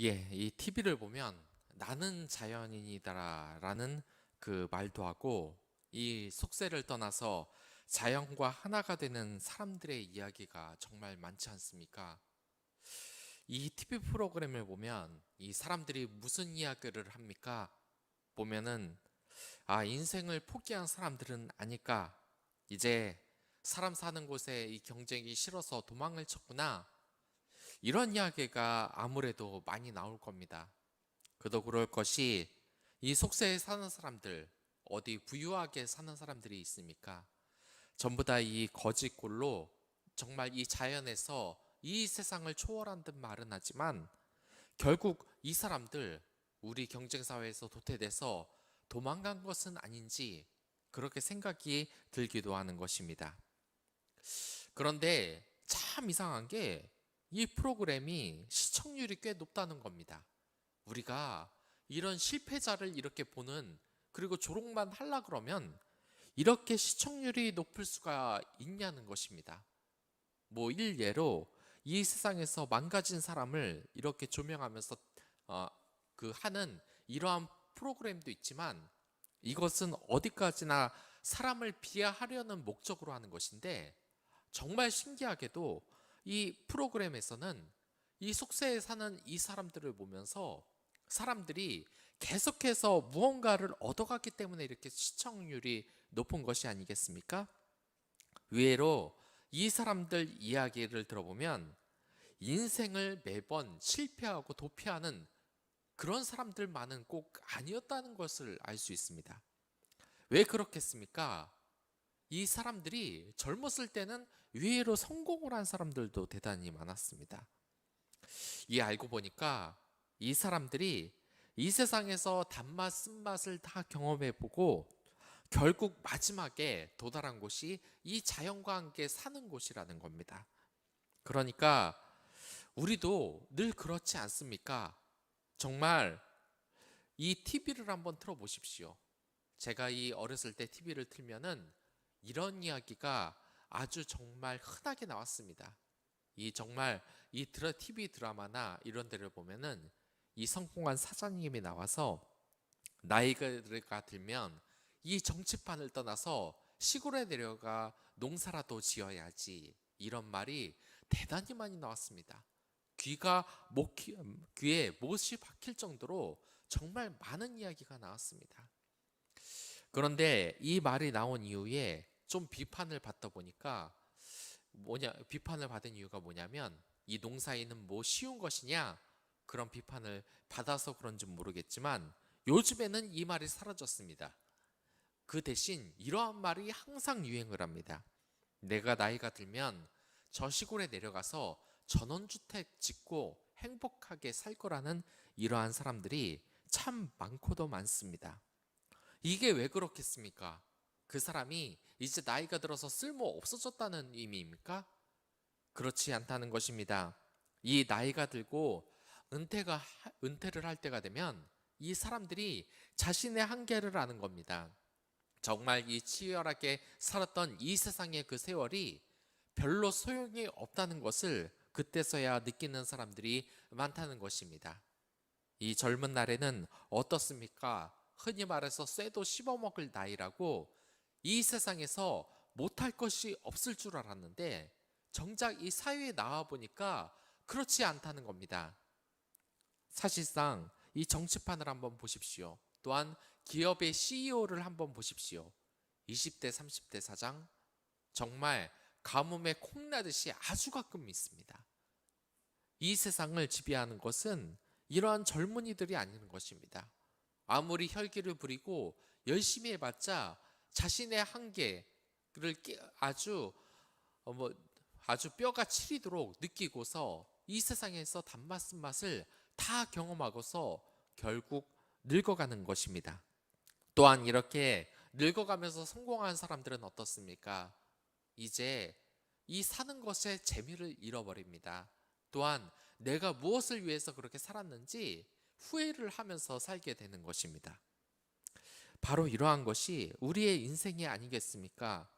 이 TV를 보면 나는 자연인이다라는 그 말도 하고 이 속세를 떠나서 자연과 하나가 되는 사람들의 이야기가 정말 많지 않습니까? 이 TV 프로그램을 보면 이 사람들이 무슨 이야기를 합니까? 보면은 인생을 포기한 사람들은 아닐까? 이제 사람 사는 곳에 이 경쟁이 싫어서 도망을 쳤구나. 이런 이야기가 아무래도 많이 나올 겁니다. 그도 그럴 것이 이 속세에 사는 사람들, 어디 부유하게 사는 사람들이 있습니까? 전부 다 이 거지꼴로 정말 이 자연에서 이 세상을 초월한 듯 말은 하지만 결국 이 사람들 우리 경쟁사회에서 도태돼서 도망간 것은 아닌지 그렇게 생각이 들기도 하는 것입니다. 그런데 참 이상한 게 이 프로그램이 시청률이 꽤 높다는 겁니다. 우리가 이런 실패자를 이렇게 보는, 그리고 조롱만 하려 그러면 이렇게 시청률이 높을 수가 있냐는 것입니다. 뭐 일례로 이 세상에서 망가진 사람을 이렇게 조명하면서 하는 이러한 프로그램도 있지만 이것은 어디까지나 사람을 비하하려는 목적으로 하는 것인데, 정말 신기하게도 이 프로그램에서는 이 속세에 사는 이 사람들을 보면서 사람들이 계속해서 무언가를 얻어갔기 때문에 이렇게 시청률이 높은 것이 아니겠습니까? 의외로 이 사람들 이야기를 들어보면 인생을 매번 실패하고 도피하는 그런 사람들만은 꼭 아니었다는 것을 알 수 있습니다. 왜 그렇겠습니까? 이 사람들이 젊었을 때는 의외로 성공을 한 사람들도 대단히 많았습니다. 이 알고 보니까 이 사람들이 이 세상에서 단맛, 쓴맛을 다 경험해보고 결국 마지막에 도달한 곳이 이 자연과 함께 사는 곳이라는 겁니다. 그러니까 우리도 늘 그렇지 않습니까? 정말 이 TV를 한번 틀어보십시오. 제가 이 어렸을 때 TV를 틀면은 이런 이야기가 아주 정말 흔하게 나왔습니다. 이 정말 이 TV 드라마나 이런 데를 보면은 이 성공한 사장님이 나와서 나이가 들면 이 정치판을 떠나서 시골에 내려가 농사라도 지어야지, 이런 말이 대단히 많이 나왔습니다. 귀에 못이 박힐 정도로 정말 많은 이야기가 나왔습니다. 그런데 이 말이 나온 이후에 좀 비판을 받다 보니까 비판을 받은 이유가 뭐냐면 이 농사일은 뭐 쉬운 것이냐, 그런 비판을 받아서 그런지 모르겠지만 요즘에는 이 말이 사라졌습니다. 그 대신 이러한 말이 항상 유행을 합니다. 내가 나이가 들면 저 시골에 내려가서 전원주택 짓고 행복하게 살 거라는 이러한 사람들이 참 많고도 많습니다. 이게 왜 그렇겠습니까? 그 사람이 이제 나이가 들어서 쓸모 없어졌다는 의미입니까? 그렇지 않다는 것입니다. 이 나이가 들고 은퇴를 할 때가 되면 이 사람들이 자신의 한계를 아는 겁니다. 정말 이 치열하게 살았던 이 세상의 그 세월이 별로 소용이 없다는 것을 그때서야 느끼는 사람들이 많다는 것입니다. 이 젊은 날에는 어떻습니까? 흔히 말해서 쇠도 씹어먹을 나이라고 이 세상에서 못할 것이 없을 줄 알았는데 정작 이 사회에 나와 보니까 그렇지 않다는 겁니다. 사실상 이 정치판을 한번 보십시오. 또한 기업의 CEO를 한번 보십시오. 20대, 30대 사장, 정말 가뭄에 콩나듯이 아주 가끔 있습니다. 이 세상을 지배하는 것은 이러한 젊은이들이 아닌 것입니다. 아무리 혈기를 부리고 열심히 해봤자 자신의 한계를 아주 아주 뼈가 치리도록 느끼고서 이 세상에서 단맛 쓴맛을 다 경험하고서 결국 늙어가는 것입니다. 또한 이렇게 늙어가면서 성공한 사람들은 어떻습니까? 이제 이 사는 것의 재미를 잃어버립니다. 또한 내가 무엇을 위해서 그렇게 살았는지 후회를 하면서 살게 되는 것입니다. 바로 이러한 것이 우리의 인생이 아니겠습니까?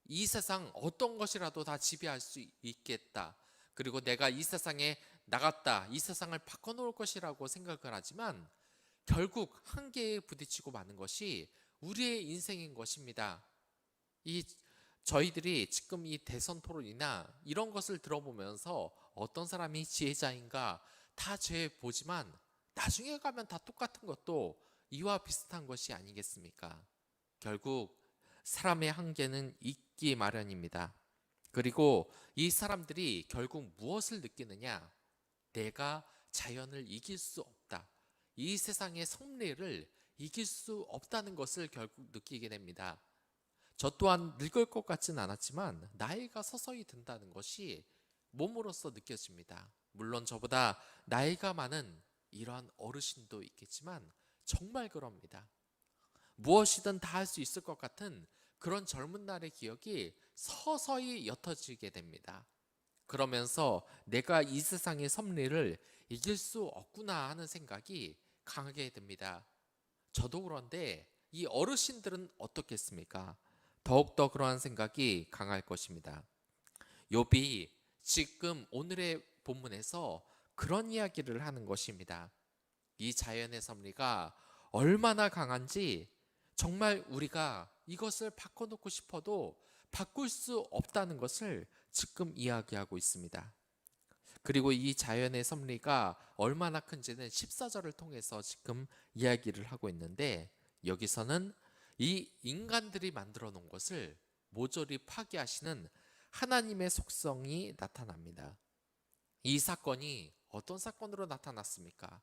이 세상 어떤 것이라도 다 지배할 수 있겠다. 그리고 내가 이 세상에 나갔다 이 세상을 바꿔놓을 것이라고 생각을 하지만 결국 한계에 부딪히고 마는 것이 우리의 인생인 것입니다. 이 저희들이 지금 이 대선 토론이나 이런 것을 들어보면서 어떤 사람이 지혜자인가 다 재보지만 나중에 가면 다 똑같은 것도 이와 비슷한 것이 아니겠습니까? 결국 사람의 한계는 있기 마련입니다. 그리고 이 사람들이 결국 무엇을 느끼느냐? 내가 자연을 이길 수 없다. 이 세상의 섭리를 이길 수 없다는 것을 결국 느끼게 됩니다. 저 또한 늙을 것 같지는 않았지만 나이가 서서히 든다는 것이 몸으로써 느껴집니다. 물론 저보다 나이가 많은 이러한 어르신도 있겠지만 정말 그럽니다. 무엇이든 다 할 수 있을 것 같은 그런 젊은 날의 기억이 서서히 옅어지게 됩니다. 그러면서 내가 이 세상의 섭리를 이길 수 없구나 하는 생각이 강하게 듭니다. 저도 그런데 이 어르신들은 어떻겠습니까? 더욱더 그러한 생각이 강할 것입니다. 욥이 지금 오늘의 본문에서 그런 이야기를 하는 것입니다. 이 자연의 섭리가 얼마나 강한지 정말 우리가 이것을 바꿔놓고 싶어도 바꿀 수 없다는 것을 지금 이야기하고 있습니다. 그리고 이 자연의 섭리가 얼마나 큰지는 14절을 통해서 지금 이야기를 하고 있는데 여기서는 이 인간들이 만들어 놓은 것을 모조리 파괴하시는 하나님의 속성이 나타납니다. 이 사건이 어떤 사건으로 나타났습니까?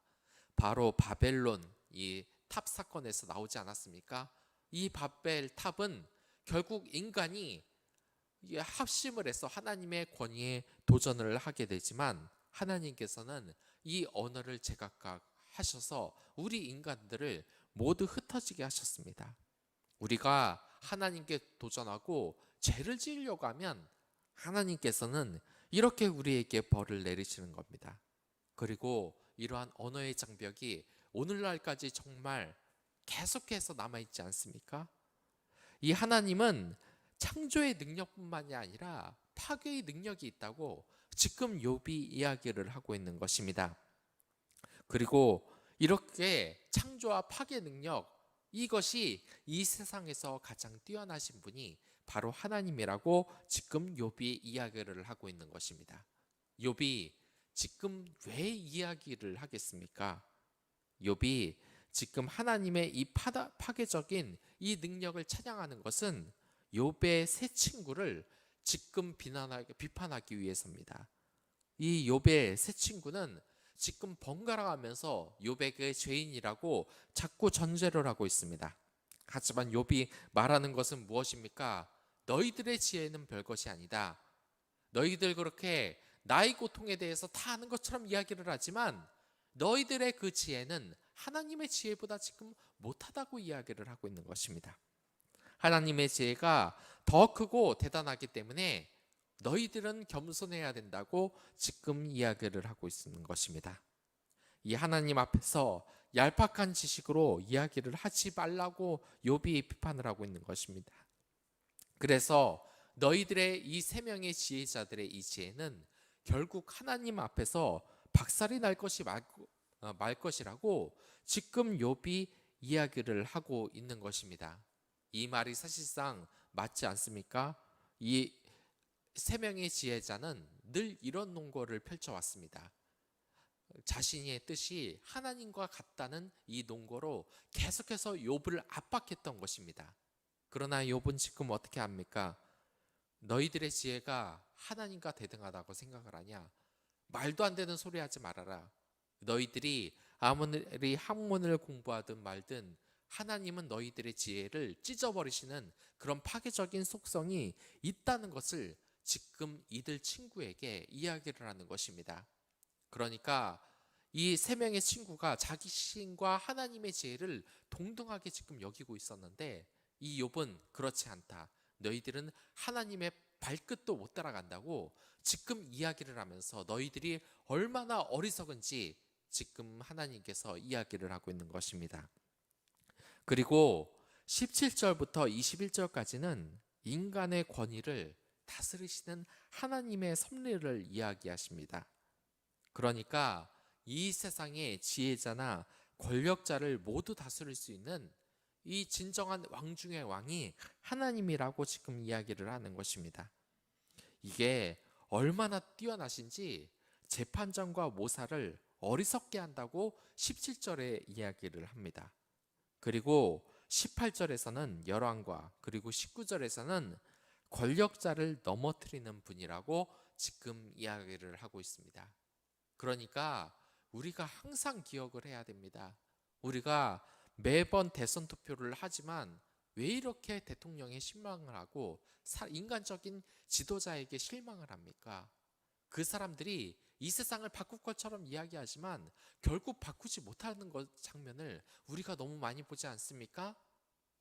바로 바벨론 이 탑 사건에서 나오지 않았습니까? 이 바벨 탑은 결국 인간이 합심을 해서 하나님의 권위에 도전을 하게 되지만 하나님께서는 이 언어를 제각각하셔서 우리 인간들을 모두 흩어지게 하셨습니다. 우리가 하나님께 도전하고 죄를 지으려고 하면 하나님께서는 이렇게 우리에게 벌을 내리시는 겁니다. 그리고 이러한 언어의 장벽이 오늘날까지 정말 계속해서 남아있지 않습니까? 이 하나님은 창조의 능력뿐만이 아니라 파괴의 능력이 있다고 지금 욥이 이야기를 하고 있는 것입니다. 그리고 이렇게 창조와 파괴 능력 이것이 이 세상에서 가장 뛰어나신 분이 바로 하나님이라고 지금 욥이 이야기를 하고 있는 것입니다. 욥이 지금 왜 이야기를 하겠습니까? 욥이 지금 하나님의 이 파괴적인 이 능력을 찬양하는 것은 욥의 세 친구를 지금 비판하기 위해서입니다. 이 욥의 세 친구는 지금 번갈아가면서 욥에게 죄인이라고 자꾸 전제를 하고 있습니다. 하지만 욥이 말하는 것은 무엇입니까? 너희들의 지혜는 별것이 아니다. 너희들 그렇게 나의 고통에 대해서 다 아는 것처럼 이야기를 하지만 너희들의 그 지혜는 하나님의 지혜보다 지금 못하다고 이야기를 하고 있는 것입니다. 하나님의 지혜가 더 크고 대단하기 때문에 너희들은 겸손해야 된다고 지금 이야기를 하고 있는 것입니다. 이 하나님 앞에서 얄팍한 지식으로 이야기를 하지 말라고 욥이 비판을 하고 있는 것입니다. 그래서 너희들의 이 세 명의 지혜자들의 이 지혜는 결국 하나님 앞에서 박살이 날 것이라고 지금 욥이 이야기를 하고 있는 것입니다. 이 말이 사실상 맞지 않습니까? 이 세 명의 지혜자는 늘 이런 논거를 펼쳐왔습니다. 자신의 뜻이 하나님과 같다는 이 논거로 계속해서 욥을 압박했던 것입니다. 그러나 욥은 지금 어떻게 합니까? 너희들의 지혜가 하나님과 대등하다고 생각을 하냐? 말도 안 되는 소리 하지 말아라. 너희들이 아무리 학문을 공부하든 말든 하나님은 너희들의 지혜를 찢어버리시는 그런 파괴적인 속성이 있다는 것을 지금 이들 친구에게 이야기를 하는 것입니다. 그러니까 이 세 명의 친구가 자기 신과 하나님의 지혜를 동등하게 지금 여기고 있었는데 이 욥은 그렇지 않다. 너희들은 하나님의 발끝도 못 따라간다고 지금 이야기를 하면서 너희들이 얼마나 어리석은지 지금 하나님께서 이야기를 하고 있는 것입니다. 그리고 17절부터 21절까지는 인간의 권위를 다스리시는 하나님의 섭리를 이야기하십니다. 그러니까 이 세상의 지혜자나 권력자를 모두 다스릴 수 있는 이 진정한 왕 중의 왕이 하나님이라고 지금 이야기를 하는 것입니다. 이게 얼마나 뛰어나신지 재판장과 모사를 어리석게 한다고 17절에 이야기를 합니다. 그리고 18절에서는 열왕과 그리고 19절에서는 권력자를 넘어뜨리는 분이라고 지금 이야기를 하고 있습니다. 그러니까 우리가 항상 기억을 해야 됩니다. 우리가 매번 대선 투표를 하지만 왜 이렇게 대통령에 실망을 하고 인간적인 지도자에게 실망을 합니까? 그 사람들이 이 세상을 바꿀 것처럼 이야기하지만 결국 바꾸지 못하는 장면을 우리가 너무 많이 보지 않습니까?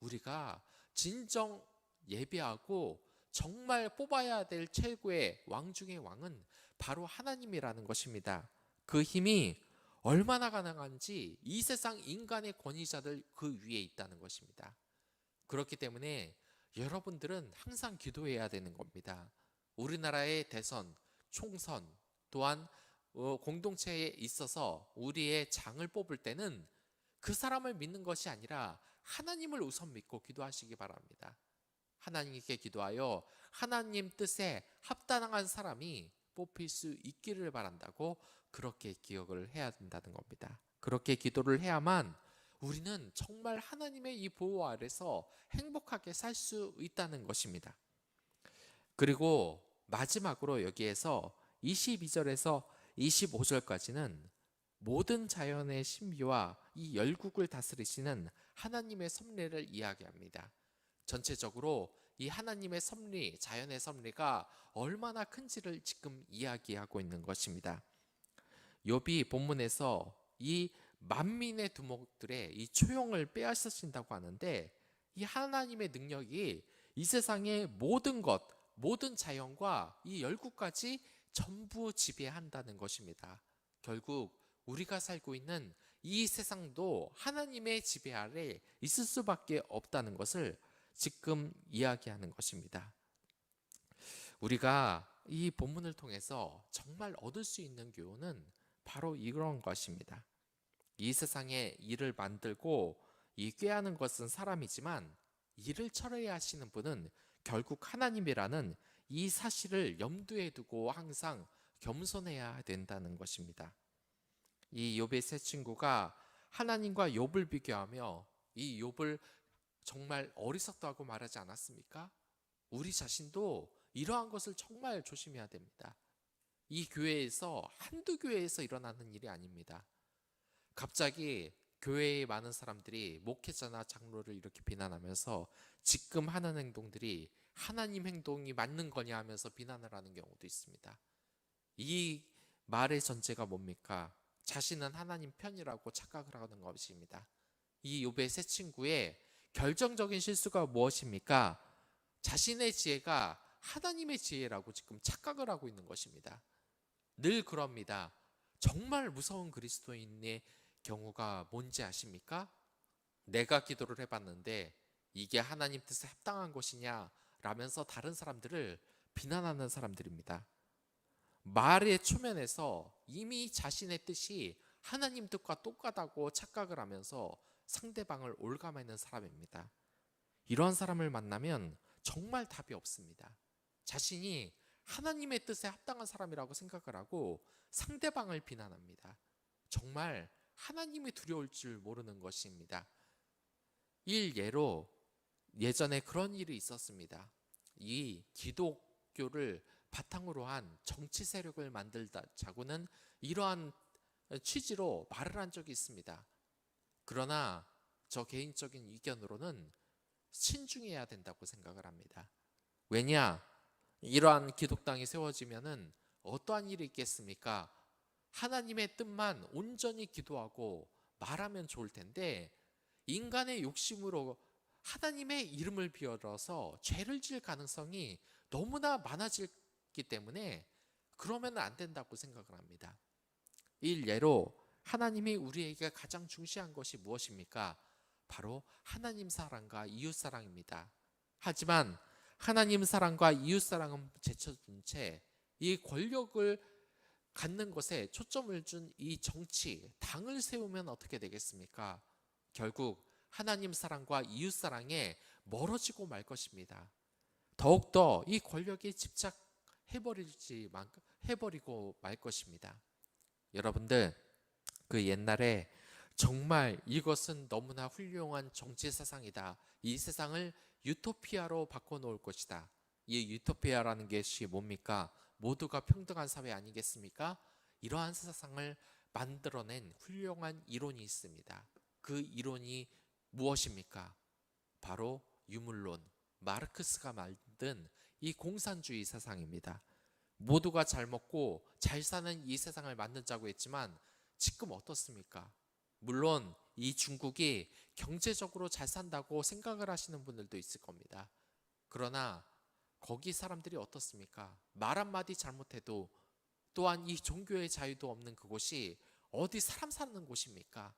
우리가 진정 예배하고 정말 뽑아야 될 최고의 왕 중의 왕은 바로 하나님이라는 것입니다. 그 힘이 얼마나 가능한지 이 세상 인간의 권위자들 그 위에 있다는 것입니다. 그렇기 때문에 여러분들은 항상 기도해야 되는 겁니다. 우리나라의 대선, 총선, 또한 공동체에 있어서 우리의 장을 뽑을 때는 그 사람을 믿는 것이 아니라 하나님을 우선 믿고 기도하시기 바랍니다. 하나님께 기도하여 하나님 뜻에 합당한 사람이 뽑힐 수 있기를 바란다고 그렇게 기억을 해야 된다는 겁니다. 그렇게 기도를 해야만 우리는 정말 하나님의 이 보호 아래서 행복하게 살 수 있다는 것입니다. 그리고 마지막으로 여기에서 22절에서 25절까지는 모든 자연의 신비와 이 열국을 다스리시는 하나님의 섭리를 이야기합니다. 전체적으로 이 하나님의 섭리, 자연의 섭리가 얼마나 큰지를 지금 이야기하고 있는 것입니다. 욥이 본문에서 이 만민의 두목들의 이 초용을 빼앗으신다고 하는데 이 하나님의 능력이 이 세상의 모든 것, 모든 자연과 이 열국까지 전부 지배한다는 것입니다. 결국 우리가 살고 있는 이 세상도 하나님의 지배 아래 있을 수밖에 없다는 것을 지금 이야기하는 것입니다. 우리가 이 본문을 통해서 정말 얻을 수 있는 교훈은 바로 이런 것입니다. 이 세상에 일을 만들고 이 꾀하는 것은 사람이지만 일을 처리해야 하시는 분은 결국 하나님이라는 이 사실을 염두에 두고 항상 겸손해야 된다는 것입니다. 이 욥의 세 친구가 하나님과 욥을 비교하며 이 욥을 정말 어리석다고 말하지 않았습니까? 우리 자신도 이러한 것을 정말 조심해야 됩니다. 이 교회에서 한두 교회에서 일어나는 일이 아닙니다. 갑자기 교회에 많은 사람들이 목회자나 장로를 이렇게 비난하면서 지금 하는 행동들이 하나님 행동이 맞는 거냐 하면서 비난을 하는 경우도 있습니다. 이 말의 전제가 뭡니까? 자신은 하나님 편이라고 착각을 하는 것입니다. 이 욥의 세 친구의 결정적인 실수가 무엇입니까? 자신의 지혜가 하나님의 지혜라고 지금 착각을 하고 있는 것입니다. 늘 그럽니다. 정말 무서운 그리스도인의 경우가 뭔지 아십니까? 내가 기도를 해봤는데 이게 하나님 뜻에 합당한 것이냐 라면서 다른 사람들을 비난하는 사람들입니다. 말의 초면에서 이미 자신의 뜻이 하나님 뜻과 똑같다고 착각을 하면서 상대방을 올가매는 사람입니다. 이런 사람을 만나면 정말 답이 없습니다. 자신이 하나님의 뜻에 합당한 사람이라고 생각을 하고 상대방을 비난합니다. 정말 하나님이 두려울 줄 모르는 것입니다. 일예로 예전에 그런 일이 있었습니다. 이 기독교를 바탕으로 한 정치 세력을 만들자고는 이러한 취지로 말을 한 적이 있습니다. 그러나 저 개인적인 의견으로는 신중해야 된다고 생각을 합니다. 왜냐? 이러한 기독당이 세워지면은 어떠한 일이 있겠습니까? 하나님의 뜻만 온전히 기도하고 말하면 좋을 텐데 인간의 욕심으로 하나님의 이름을 비워서 죄를 지을 가능성이 너무나 많아지기 때문에 그러면 안 된다고 생각을 합니다. 일예로 하나님이 우리에게 가장 중시한 것이 무엇입니까? 바로 하나님 사랑과 이웃 사랑입니다. 하지만 하나님 사랑과 이웃 사랑은 제쳐둔 채 이 권력을 갖는 것에 초점을 준 이 정치, 당을 세우면 어떻게 되겠습니까? 결국 하나님 사랑과 이웃 사랑에 멀어지고 말 것입니다. 더욱더 이 권력에 해버리고 말 것입니다. 여러분들, 그 옛날에 정말 이것은 너무나 훌륭한 정치 사상이다. 이 세상을 유토피아로 바꿔놓을 것이다. 이 유토피아라는 것이 뭡니까? 모두가 평등한 사회 아니겠습니까? 이러한 세상을 만들어낸 훌륭한 이론이 있습니다. 그 이론이 무엇입니까? 바로 유물론, 마르크스가 만든 이 공산주의 세상입니다. 모두가 잘 먹고 잘 사는 이 세상을 만들자고 했지만 지금 어떻습니까? 물론 이 중국이 경제적으로 잘 산다고 생각을 하시는 분들도 있을 겁니다. 그러나 거기 사람들이 어떻습니까? 말 한마디 잘못해도, 또한 이 종교의 자유도 없는 그곳이 어디 사람 사는 곳입니까?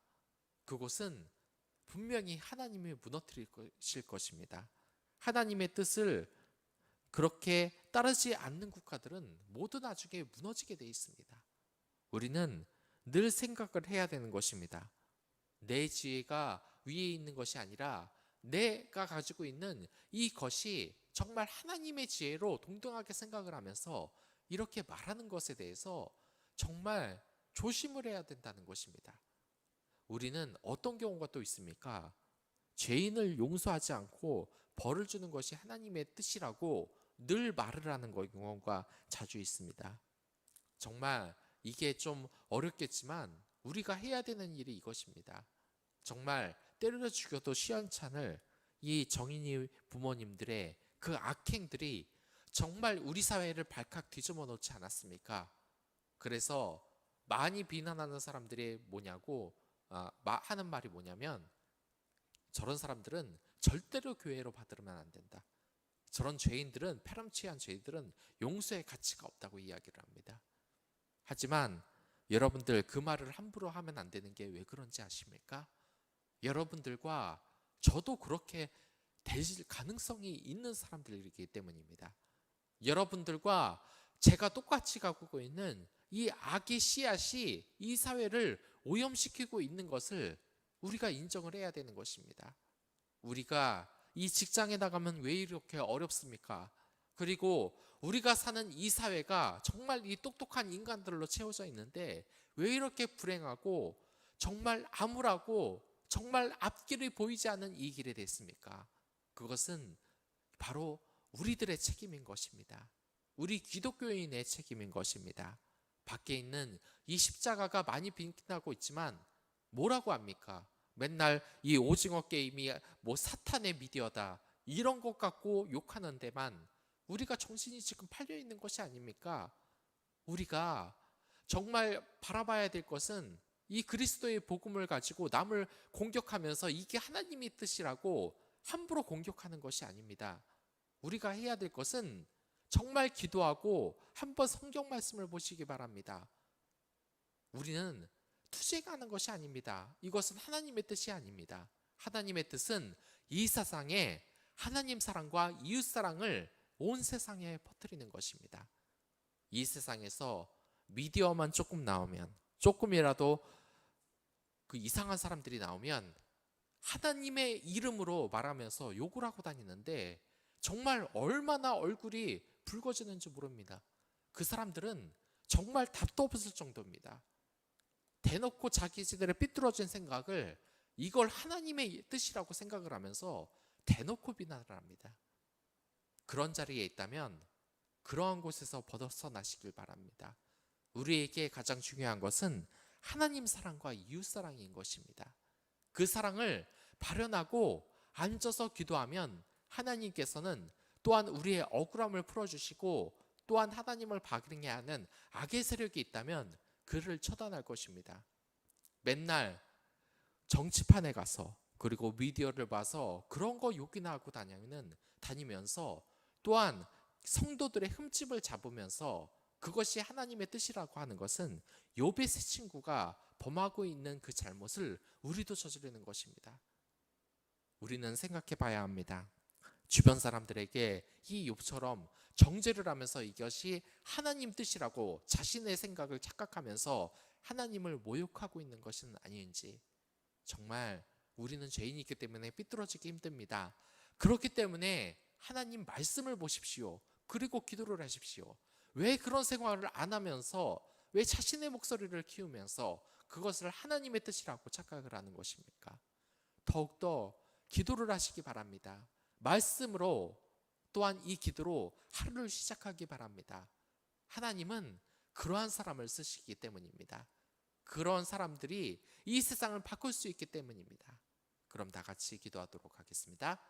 그곳은 분명히 하나님이 무너뜨리실 것입니다. 하나님의 뜻을 그렇게 따르지 않는 국가들은 모두 나중에 무너지게 돼 있습니다. 우리는 늘 생각을 해야 되는 것입니다. 내 지혜가 위에 있는 것이 아니라 내가 가지고 있는 이것이 정말 하나님의 지혜로 동등하게 생각을 하면서 이렇게 말하는 것에 대해서 정말 조심을 해야 된다는 것입니다. 우리는 어떤 경우가 또 있습니까? 죄인을 용서하지 않고 벌을 주는 것이 하나님의 뜻이라고 늘 말을 하는 경우가 자주 있습니다. 정말 이게 좀 어렵겠지만 우리가 해야 되는 일이 이것입니다. 정말 때려 죽여도 시원찮을 이 정인이 부모님들의 그 악행들이 정말 우리 사회를 발칵 뒤집어 놓지 않았습니까? 그래서 많이 비난하는 사람들이 하는 말이 뭐냐면, 저런 사람들은 절대로 교회로 받으면 안 된다. 저런 죄인들은, 패람치한 죄인들은 용서의 가치가 없다고 이야기를 합니다. 하지만 여러분들, 그 말을 함부로 하면 안 되는 게 왜 그런지 아십니까? 여러분들과 저도 그렇게 되실 가능성이 있는 사람들이기 때문입니다. 여러분들과 제가 똑같이 가지고 있는 이 악의 씨앗이 이 사회를 오염시키고 있는 것을 우리가 인정을 해야 되는 것입니다. 우리가 이 직장에 나가면 왜 이렇게 어렵습니까? 그리고 우리가 사는 이 사회가 정말 이 똑똑한 인간들로 채워져 있는데 왜 이렇게 불행하고 정말 암울하고 정말 앞길이 보이지 않는 이 길에 됐습니까? 그것은 바로 우리들의 책임인 것입니다. 우리 기독교인의 책임인 것입니다. 밖에 있는 이 십자가가 많이 빛나고 있지만 뭐라고 합니까? 맨날 이 오징어 게임이 뭐 사탄의 미디어다, 이런 것 갖고 욕하는 데만 우리가 정신이 지금 팔려 있는 것이 아닙니까? 우리가 정말 바라봐야 될 것은 이 그리스도의 복음을 가지고 남을 공격하면서 이게 하나님의 뜻이라고 함부로 공격하는 것이 아닙니다. 우리가 해야 될 것은 정말 기도하고 한번 성경 말씀을 보시기 바랍니다. 우리는 투쟁하는 것이 아닙니다. 이것은 하나님의 뜻이 아닙니다. 하나님의 뜻은 이 세상에 하나님 사랑과 이웃 사랑을 온 세상에 퍼뜨리는 것입니다. 이 세상에서 미디어만 조금 나오면, 조금이라도 그 이상한 사람들이 나오면 하나님의 이름으로 말하면서 욕을 하고 다니는데 정말 얼마나 얼굴이 붉어지는지 모릅니다. 그 사람들은 정말 답도 없을 정도입니다. 대놓고 자기들의 삐뚤어진 생각을 이걸 하나님의 뜻이라고 생각을 하면서 대놓고 비난을 합니다. 그런 자리에 있다면 그러한 곳에서 벗어나시길 바랍니다. 우리에게 가장 중요한 것은 하나님 사랑과 이웃 사랑인 것입니다. 그 사랑을 발현하고 앉아서 기도하면 하나님께서는 또한 우리의 억울함을 풀어주시고, 또한 하나님을 반응해야 하는 악의 세력이 있다면 그를 처단할 것입니다. 맨날 정치판에 가서, 그리고 미디어를 봐서 그런 거 욕이나 하고 다니면서 또한 성도들의 흠집을 잡으면서 그것이 하나님의 뜻이라고 하는 것은 욥의 세 친구가 범하고 있는 그 잘못을 우리도 저지르는 것입니다. 우리는 생각해 봐야 합니다. 주변 사람들에게 이 욥처럼 정죄를 하면서 이것이 하나님 뜻이라고 자신의 생각을 착각하면서 하나님을 모욕하고 있는 것은 아닌지. 정말 우리는 죄인이기 때문에 삐뚤어지기 힘듭니다. 그렇기 때문에 하나님 말씀을 보십시오. 그리고 기도를 하십시오. 왜 그런 생활을 안 하면서, 왜 자신의 목소리를 키우면서 그것을 하나님의 뜻이라고 착각을 하는 것입니까? 더욱더 기도를 하시기 바랍니다. 말씀으로, 또한 이 기도로 하루를 시작하기 바랍니다. 하나님은 그러한 사람을 쓰시기 때문입니다. 그런 사람들이 이 세상을 바꿀 수 있기 때문입니다. 그럼 다 같이 기도하도록 하겠습니다.